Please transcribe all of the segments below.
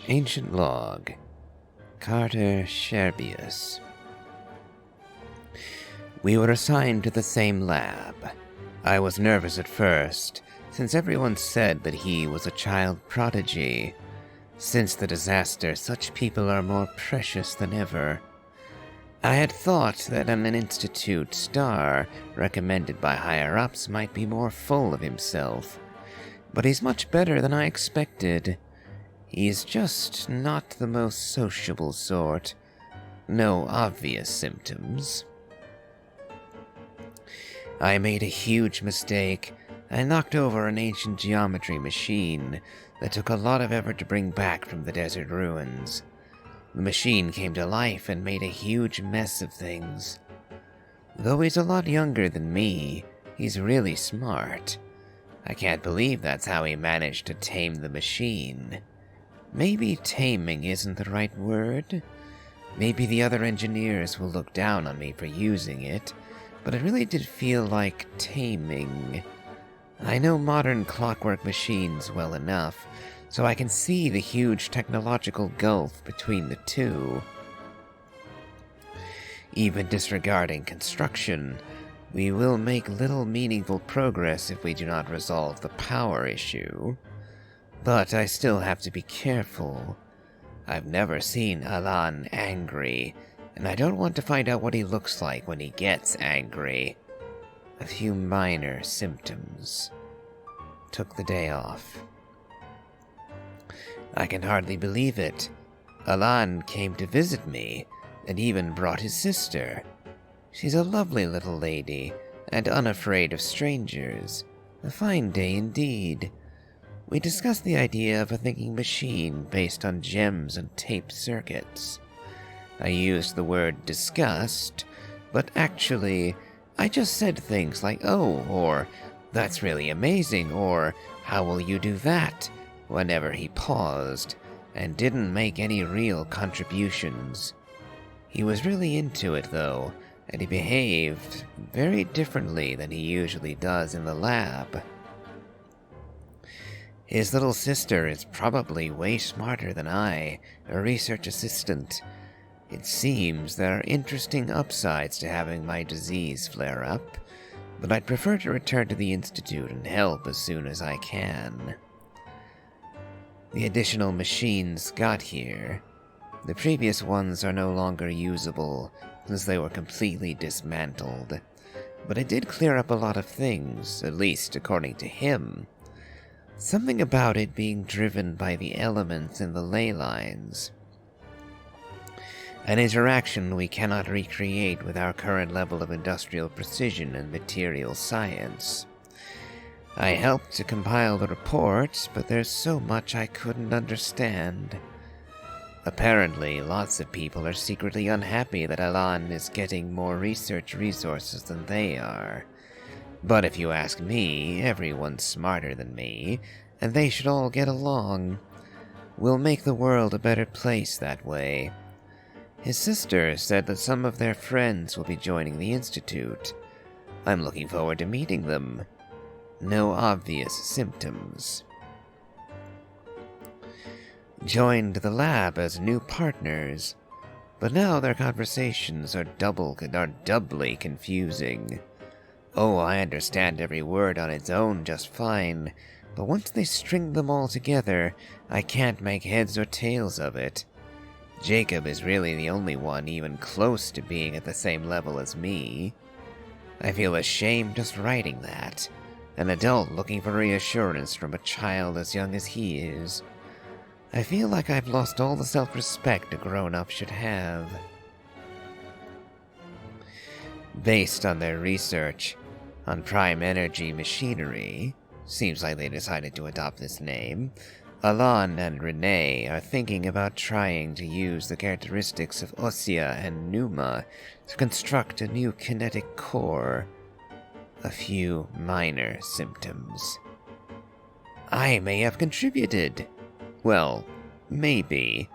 Ancient log. Carter Sherbius. We were assigned to the same lab. I was nervous at first, since everyone said that he was a child prodigy. Since the disaster, such people are more precious than ever. I had thought that an institute star, recommended by higher-ups, might be more full of himself. But he's much better than I expected. He's just not the most sociable sort. No obvious symptoms. I made a huge mistake. I knocked over an ancient geometry machine that took a lot of effort to bring back from the desert ruins. The machine came to life and made a huge mess of things. Though he's a lot younger than me, he's really smart. I can't believe that's how he managed to tame the machine. Maybe taming isn't the right word. Maybe the other engineers will look down on me for using it, but it really did feel like taming. I know modern clockwork machines well enough, so I can see the huge technological gulf between the two. Even disregarding construction, we will make little meaningful progress if we do not resolve the power issue. But I still have to be careful. I've never seen Alan angry, and I don't want to find out what he looks like when he gets angry. A few minor symptoms. Took the day off. I can hardly believe it. Alan came to visit me, and even brought his sister. She's a lovely little lady, and unafraid of strangers. A fine day indeed. We discussed the idea of a thinking machine based on gems and tape circuits. I used the word discussed, but actually, I just said things like, "Oh," or "That's really amazing," or "How will you do that?" whenever he paused, and didn't make any real contributions. He was really into it, though, and he behaved very differently than he usually does in the lab. His little sister is probably way smarter than I, a research assistant. It seems there are interesting upsides to having my disease flare up, but I'd prefer to return to the Institute and help as soon as I can. The additional machines got here. The previous ones are no longer usable, since they were completely dismantled. But it did clear up a lot of things, at least according to him. Something about it being driven by the elements in the ley lines. An interaction we cannot recreate with our current level of industrial precision and material science. I helped to compile the report, but there's so much I couldn't understand. Apparently, lots of people are secretly unhappy that Alan is getting more research resources than they are. But if you ask me, everyone's smarter than me, and they should all get along. We'll make the world a better place that way. His sister said that some of their friends will be joining the Institute. I'm looking forward to meeting them. No obvious symptoms. Joined the lab as new partners, but now their conversations are doubly confusing. Oh, I understand every word on its own just fine, but once they string them all together, I can't make heads or tails of it. Jacob is really the only one even close to being at the same level as me. I feel ashamed just writing that. An adult looking for reassurance from a child as young as he is. I feel like I've lost all the self-respect a grown-up should have. Based on their research on prime energy machinery, seems like they decided to adopt this name, Alan and Renee are thinking about trying to use the characteristics of Ossia and Numa to construct a new kinetic core. A few minor symptoms. I may have contributed. Well, maybe.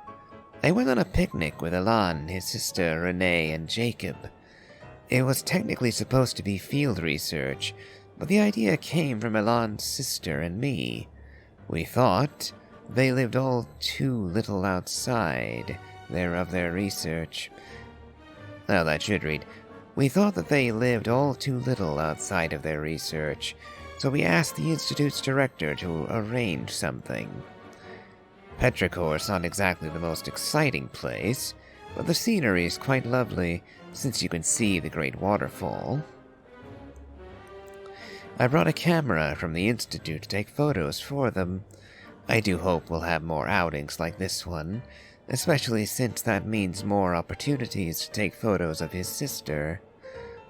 I went on a picnic with Alan, his sister Renee, and Jacob. It was technically supposed to be field research, but the idea came from Alan's sister and me. We thought, they lived all too little outside of their research. Well, that should read, we thought that they lived all too little outside of their research, so we asked the Institute's director to arrange something. Petrichor's not exactly the most exciting place, but the scenery is quite lovely, since you can see the great waterfall. I brought a camera from the Institute to take photos for them. I do hope we'll have more outings like this one, especially since that means more opportunities to take photos of his sister.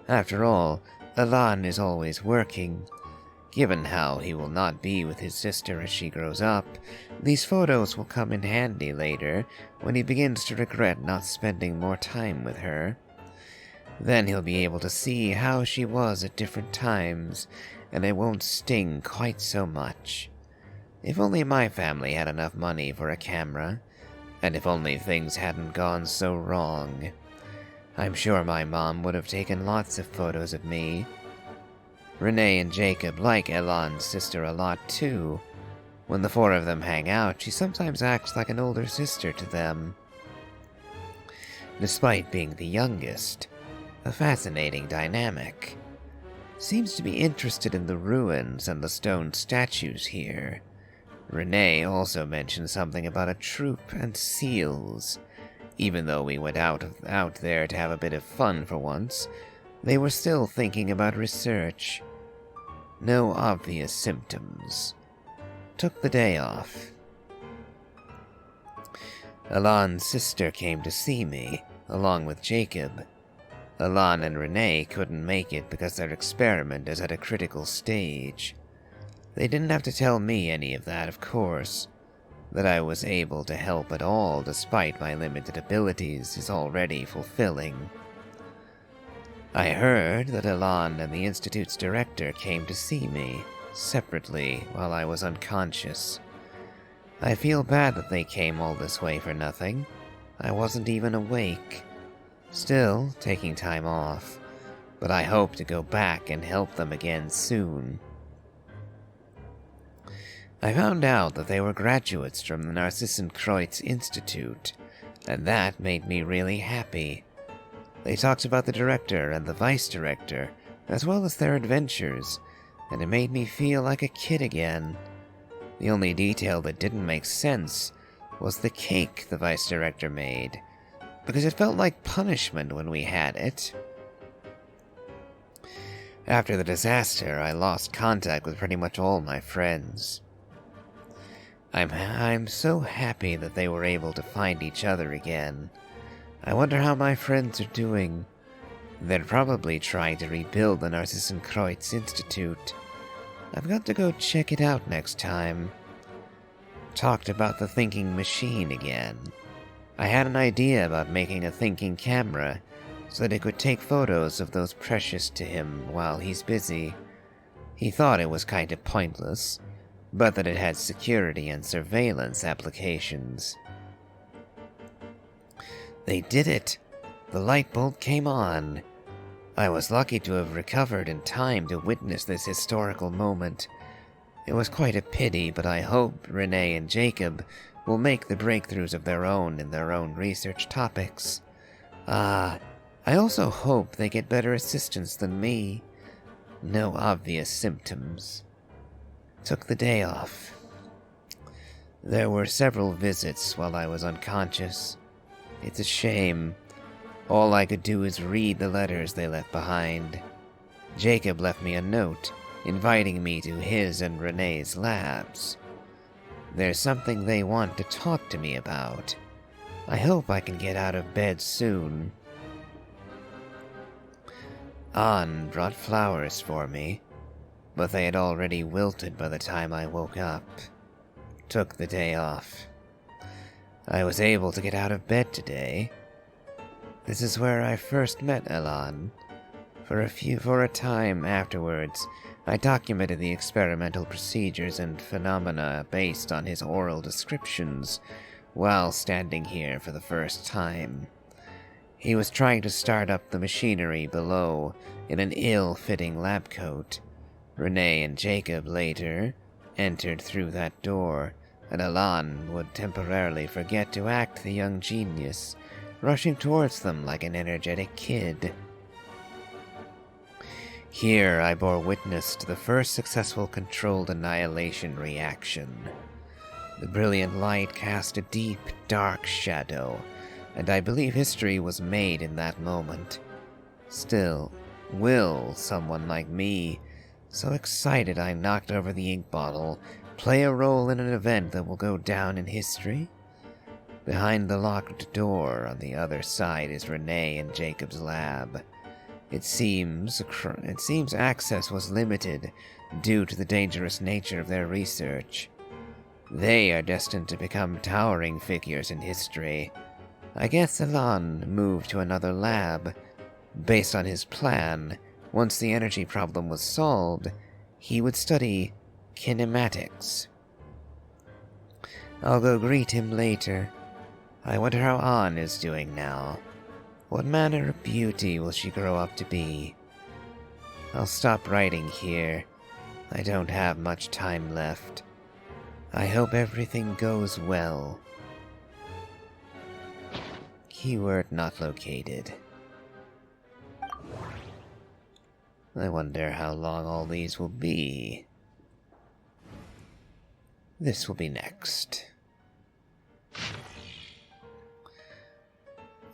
After all, Alan is always working. Given how he will not be with his sister as she grows up, these photos will come in handy later when he begins to regret not spending more time with her. Then he'll be able to see how she was at different times, and it won't sting quite so much. If only my family had enough money for a camera, and if only things hadn't gone so wrong. I'm sure my mom would have taken lots of photos of me. Renee and Jacob like Elan's sister a lot too. When the four of them hang out, she sometimes acts like an older sister to them. Despite being the youngest, a fascinating dynamic. Seems to be interested in the ruins and the stone statues here. Renee also mentioned something about a troop and seals. Even though we went out there to have a bit of fun for once, they were still thinking about research. No obvious symptoms. Took the day off. Alan's sister came to see me, along with Jacob. Alan and Renee couldn't make it because their experiment is at a critical stage. They didn't have to tell me any of that, of course. That I was able to help at all despite my limited abilities is already fulfilling. I heard that Alan and the Institute's director came to see me, separately, while I was unconscious. I feel bad that they came all this way for nothing. I wasn't even awake. Still, taking time off, but I hope to go back and help them again soon. I found out that they were graduates from the Narcissenkreuz Institute, and that made me really happy. They talked about the director and the vice-director, as well as their adventures, and it made me feel like a kid again. The only detail that didn't make sense was the cake the vice-director made, because it felt like punishment when we had it. After the disaster, I lost contact with pretty much all my friends. I'm so happy that they were able to find each other again. I wonder how my friends are doing. They're probably trying to rebuild the Narcissenkreuz Institute. I've got to go check it out next time. Talked about the thinking machine again. I had an idea about making a thinking camera so that it could take photos of those precious to him while he's busy. He thought it was kind of pointless, but that it had security and surveillance applications. They did it! The light bulb came on. I was lucky to have recovered in time to witness this historical moment. It was quite a pity, but I hope Renee and Jacob will make the breakthroughs of their own in their own research topics. I also hope they get better assistance than me. No obvious symptoms. Took the day off. There were several visits while I was unconscious. It's a shame. All I could do is read the letters they left behind. Jacob left me a note, inviting me to his and Renee's labs. There's something they want to talk to me about. I hope I can get out of bed soon. Anne brought flowers for me, but they had already wilted by the time I woke up. Took the day off. I was able to get out of bed today. This is where I first met Elan. For a time afterwards, I documented the experimental procedures and phenomena based on his oral descriptions, while standing here for the first time. He was trying to start up the machinery below in an ill-fitting lab coat. Renee and Jacob later entered through that door, and Alan would temporarily forget to act the young genius, rushing towards them like an energetic kid. Here I bore witness to the first successful controlled annihilation reaction. The brilliant light cast a deep, dark shadow, and I believe history was made in that moment. Still, will someone like me, so excited I knocked over the ink bottle, play a role in an event that will go down in history? Behind the locked door on the other side is Renee and Jacob's lab. It seems access was limited due to the dangerous nature of their research. They are destined to become towering figures in history. I guess Alan moved to another lab. Based on his plan, once the energy problem was solved, he would study kinematics. I'll go greet him later. I wonder how Anne is doing now. What manner of beauty will she grow up to be? I'll stop writing here. I don't have much time left. I hope everything goes well. Keyword not located. I wonder how long all these will be. This will be next.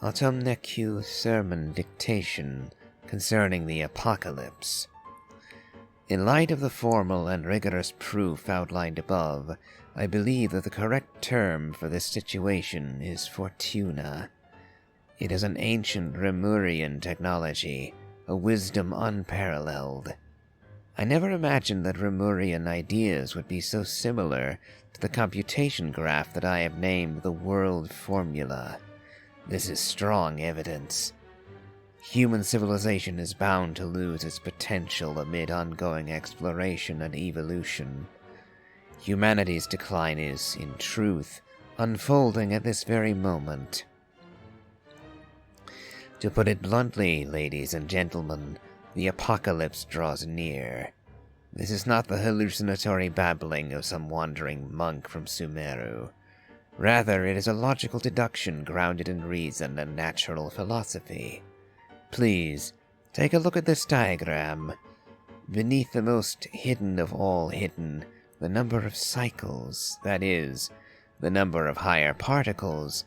Autumnecue sermon dictation concerning the apocalypse. In light of the formal and rigorous proof outlined above, I believe that the correct term for this situation is Fortuna. It is an ancient Remurian technology, a wisdom unparalleled. I never imagined that Remurian ideas would be so similar to the computation graph that I have named the World Formula. This is strong evidence. Human civilization is bound to lose its potential amid ongoing exploration and evolution. Humanity's decline is, in truth, unfolding at this very moment. To put it bluntly, ladies and gentlemen, the apocalypse draws near. This is not the hallucinatory babbling of some wandering monk from Sumeru. Rather, it is a logical deduction grounded in reason and natural philosophy. Please, take a look at this diagram. Beneath the most hidden of all hidden, the number of cycles, that is, the number of higher particles,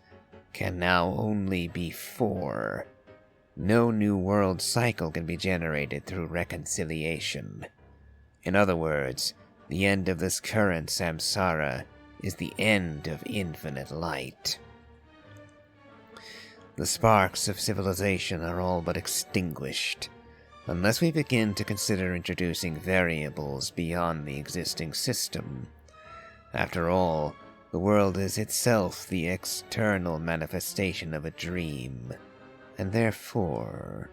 can now only be 4. No new world cycle can be generated through reconciliation. In other words, the end of this current samsara is the end of infinite light. The sparks of civilization are all but extinguished, unless we begin to consider introducing variables beyond the existing system. After all, the world is itself the external manifestation of a dream, and therefore...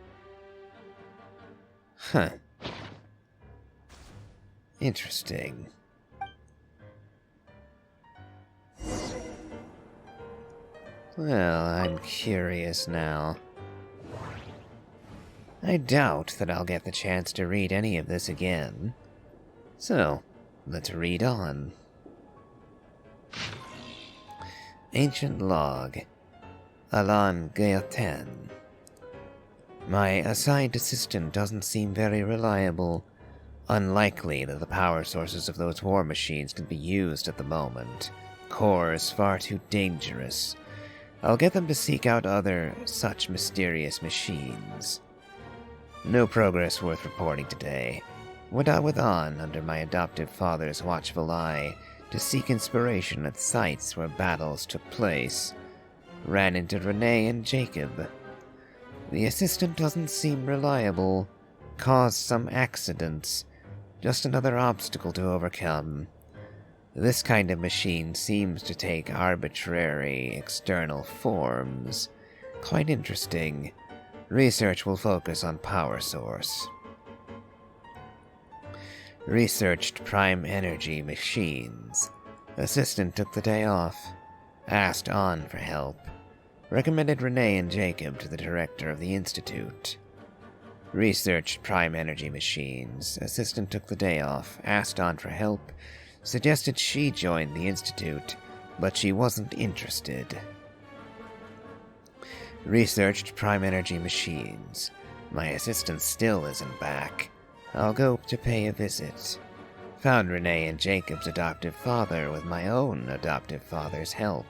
Interesting. Well, I'm curious now. I doubt that I'll get the chance to read any of this again. So, let's read on. Ancient Log. Alan Gaeltan. My assigned assistant doesn't seem very reliable. Unlikely that the power sources of those war machines can be used at the moment. Core is far too dangerous. I'll get them to seek out other such mysterious machines. No progress worth reporting today. Went out with An under my adoptive father's watchful eye to seek inspiration at sites where battles took place. Ran into Renee and Jacob. The assistant doesn't seem reliable. Caused some accidents. Just another obstacle to overcome. This kind of machine seems to take arbitrary external forms. Quite interesting. Research will focus on power source. Researched prime energy machines. Assistant took the day off. Asked An for help. Recommended Renee and Jacob to the director of the institute. Researched prime energy machines. Assistant took the day off. Asked An for help. Suggested she join the Institute, but she wasn't interested. Researched prime energy machines. My assistant still isn't back. I'll go to pay a visit. Found Renee and Jacob's adoptive father with my own adoptive father's help.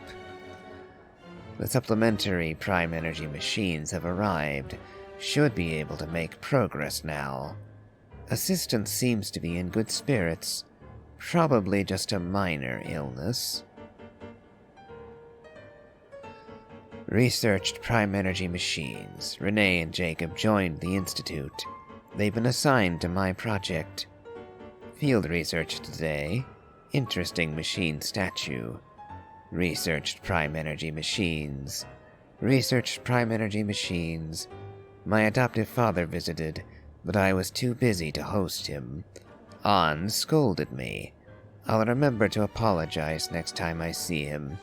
The supplementary prime energy machines have arrived. Should be able to make progress now. Assistant seems to be in good spirits. Probably just a minor illness. Researched prime energy machines. Renee and Jacob joined the Institute. They've been assigned to my project. Field research today. Interesting machine statue. Researched prime energy machines. Researched prime energy machines. My adoptive father visited, but I was too busy to host him. An scolded me. I'll remember to apologize next time I see him.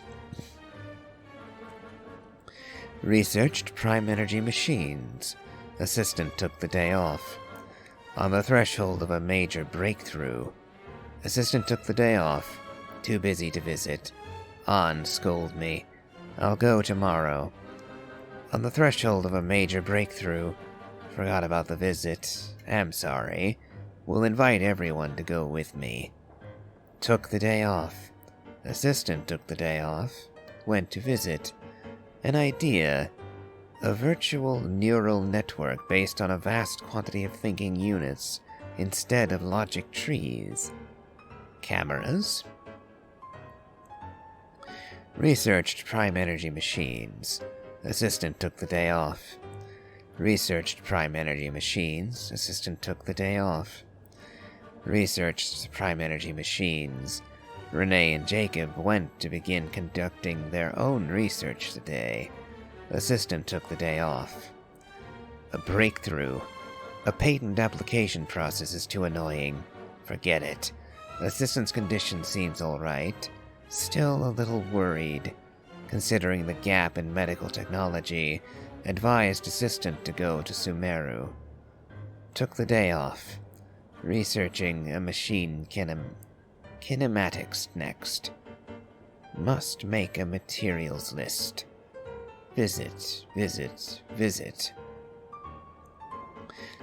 Researched prime energy machines. Assistant took the day off. On the threshold of a major breakthrough. Assistant took the day off. Too busy to visit. An scolded me. I'll go tomorrow. On the threshold of a major breakthrough. Forgot about the visit. Am sorry. Will invite everyone to go with me. Took the day off. Assistant took the day off. Went to visit. An idea. A virtual neural network based on a vast quantity of thinking units instead of logic trees. Cameras. Researched prime energy machines. Assistant took the day off. Researched prime energy machines. Assistant took the day off. Researched prime energy machines. Renee and Jacob went to begin conducting their own research today. Assistant took the day off. A breakthrough. A patent application process is too annoying. Forget it. Assistant's condition seems alright. Still a little worried. Considering the gap in medical technology, advised assistant to go to Sumeru. Took the day off. Researching a machine kinematics next. Must make a materials list. Visit, visit, visit.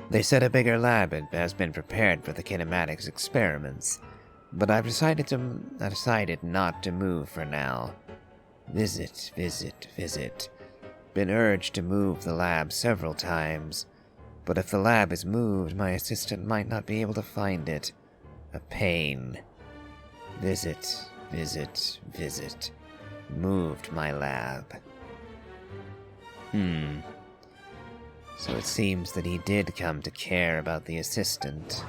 They said a bigger lab has been prepared for the kinematics experiments, but I've decided not to move for now. Visit, visit, visit. Been urged to move the lab several times, but if the lab is moved, my assistant might not be able to find it. A pain. Visit, visit, visit. Moved my lab. So it seems that he did come to care about the assistant.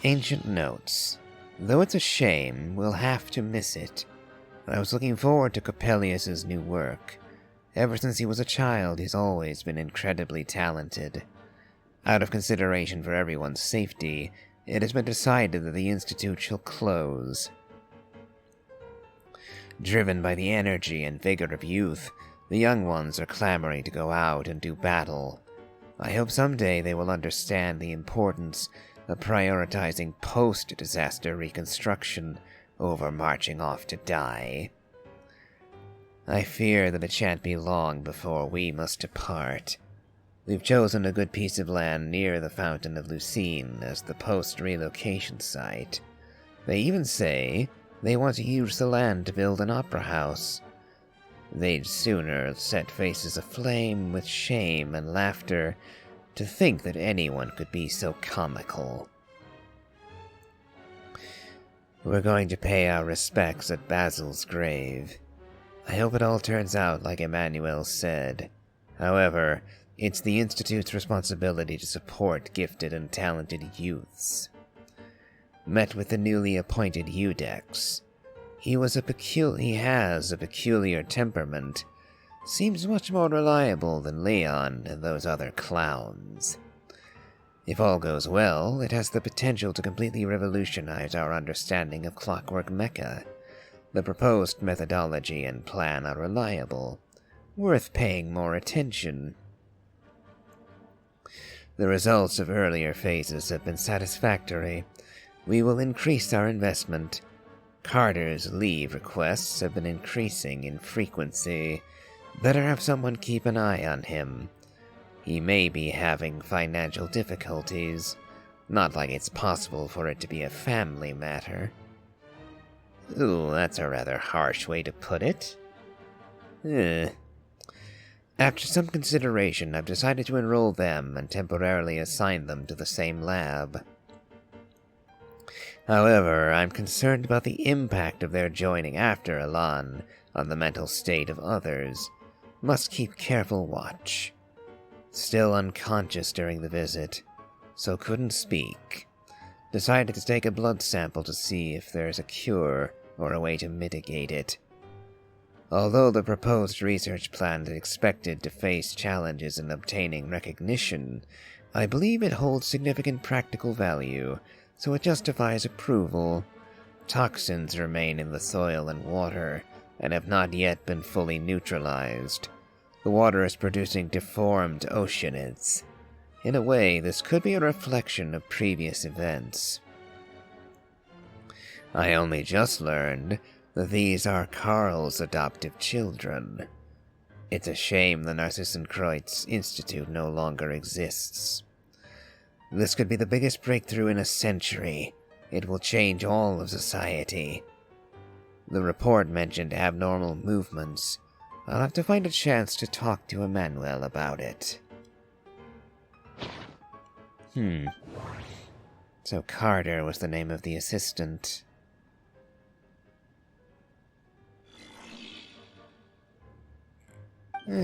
Ancient notes. Though it's a shame, we'll have to miss it. I was looking forward to Coppelius's new work. Ever since he was a child, he's always been incredibly talented. Out of consideration for everyone's safety, it has been decided that the Institute shall close. Driven by the energy and vigor of youth, the young ones are clamoring to go out and do battle. I hope someday they will understand the importance of prioritizing post-disaster reconstruction over marching off to die. I fear that it shan't be long before we must depart. We've chosen a good piece of land near the Fountain of Lucine as the post-relocation site. They even say they want to use the land to build an opera house. They'd sooner set faces aflame with shame and laughter to think that anyone could be so comical. We're going to pay our respects at Basil's grave. I hope it all turns out like Emmanuel said. However, it's the Institute's responsibility to support gifted and talented youths. Met with the newly appointed Udex. He has a peculiar temperament. Seems much more reliable than Leon and those other clowns. If all goes well, it has the potential to completely revolutionize our understanding of Clockwork Mecha. The proposed methodology and plan are reliable, worth paying more attention. The results of earlier phases have been satisfactory. We will increase our investment. Carter's leave requests have been increasing in frequency. Better have someone keep an eye on him. He may be having financial difficulties. Not like it's possible for it to be a family matter. Ooh, that's a rather harsh way to put it. After some consideration, I've decided to enroll them and temporarily assign them to the same lab. However, I'm concerned about the impact of their joining after Elan on the mental state of others. Must keep careful watch. Still unconscious during the visit, so couldn't speak. Decided to take a blood sample to see if there's a cure or a way to mitigate it. Although the proposed research plan is expected to face challenges in obtaining recognition, I believe it holds significant practical value, so it justifies approval. Toxins remain in the soil and water, and have not yet been fully neutralized. The water is producing deformed oceanids. In a way, this could be a reflection of previous events. I only just learned that these are Carl's adoptive children. It's a shame the Narcissenkreuz Institute no longer exists. This could be the biggest breakthrough in a century. It will change all of society. The report mentioned abnormal movements. I'll have to find a chance to talk to Emmanuel about it. So Carter was the name of the assistant.